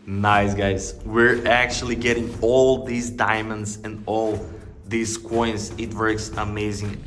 Nice, guys. We're actually getting all these diamonds and all these coins. It works amazing.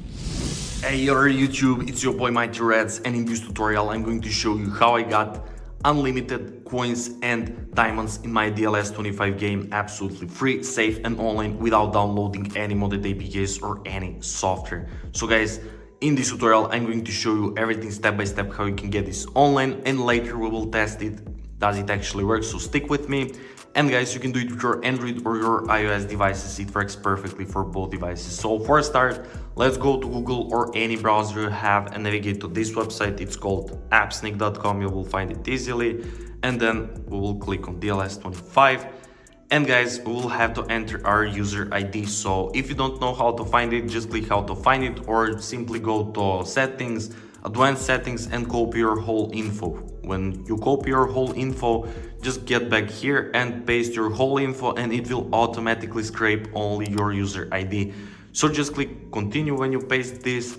Hey, your YouTube, it's your boy Mighty Reds, and in this tutorial I'm going to show you how I got unlimited coins and diamonds in my DLS 25 game absolutely free, safe and online without downloading any modded APKs or any software. So guys, in this tutorial I'm going to show you everything step by step how you can get this online, and later we will test it. Does it actually work? So stick with me. And guys, you can do it with your Android or your iOS devices. It works perfectly for both devices. So for a start, let's go to Google or any browser you have and navigate to this website. It's called appsnake.com. You will find it easily. And then we will click on DLS 25. And guys, we will have to enter our user ID. So if you don't know how to find it, just click how to find it, or simply go to settings, advanced settings, and copy your whole info. When you copy your whole info, just get back here and paste your whole info, and it will automatically scrape only your user ID. So just click continue when you paste this,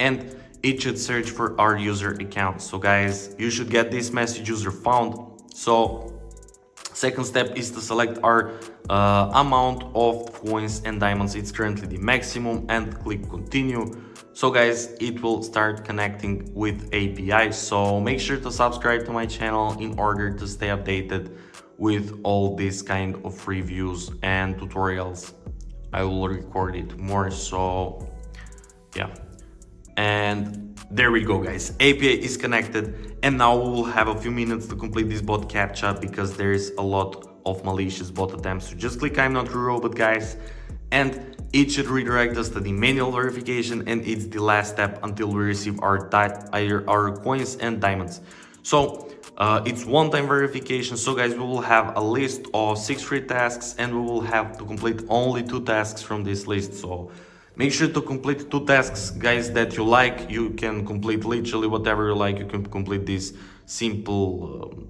and it should search for our user account. So guys, you should get this message user found. So second step is to select our amount of coins and diamonds. It's currently the maximum, and click continue. So guys, it will start connecting with API. So make sure to subscribe to my channel in order to stay updated with all these kind of reviews and tutorials. I will record it more. So yeah, and there we go, guys. API is connected, and now we will have a few minutes to complete this bot captcha because there is a lot of malicious bot attempts. So just click I'm not a robot, guys, and it should redirect us to the manual verification, and it's the last step until we receive our coins and diamonds. So it's one-time verification. So guys, we will have a list of 6 free tasks, and we will have to complete only 2 tasks from this list. So make sure to complete 2 tasks, guys, that you like. You can complete literally whatever you like. You can complete these simple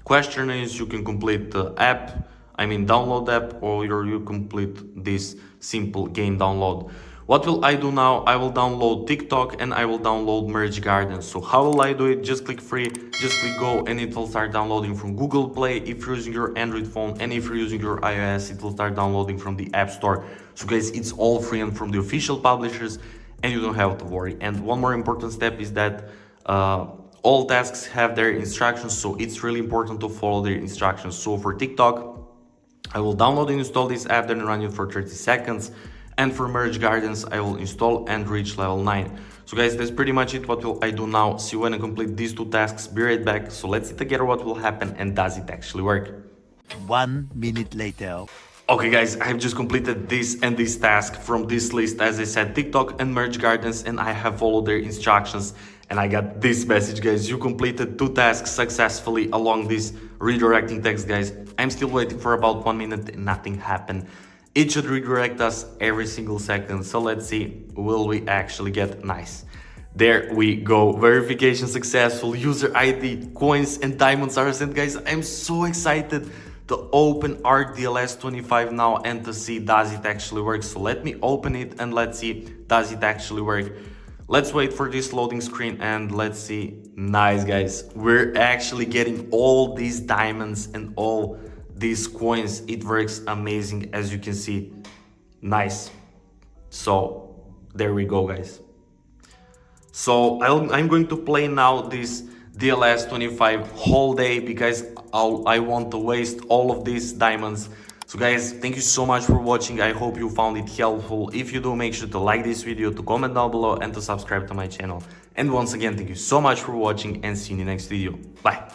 questionnaires. You can complete the app, download app, or you complete this simple game download. What will I do now? I will download TikTok and I will download Merge Gardens. So how will I do it? Just click free, just click go, and it will start downloading from Google Play if you're using your Android phone, and if you're using your iOS, it will start downloading from the App Store. So guys, it's all free and from the official publishers, and you don't have to worry. And one more important step is that all tasks have their instructions, so it's really important to follow their instructions. So for TikTok, I will download and install this app, then run it for 30 seconds. And for Merge Gardens, I will install and reach level 9. So guys, that's pretty much it. What will I do now? See you when I complete these 2 tasks. Be right back. So let's see together what will happen, and does it actually work. 1 minute later. Okay guys, I've just completed this and this task from this list, as I said, TikTok and Merge Gardens, and I have followed their instructions, and I got this message, guys: you completed 2 tasks successfully along this redirecting text. Guys, I'm still waiting for about 1 minute and nothing happened. It should redirect us every single second. So let's see, will we actually get nice? There we go, verification successful, user ID, coins and diamonds are sent. Guys, I'm so excited to open our DLS 25 now and to see does it actually work. So let me open it and let's see, does it actually work? Let's wait for this loading screen and let's see. Nice, guys, we're actually getting all these diamonds and all these coins. It works amazing, as you can see. Nice. So there we go, guys. So I'm going to play now this DLS 25 whole day because I want to waste all of these diamonds. So guys, thank you so much for watching. I hope you found it helpful. If you do, make sure to like this video, to comment down below, and to subscribe to my channel. And once again, thank you so much for watching, and see you in the next video. Bye.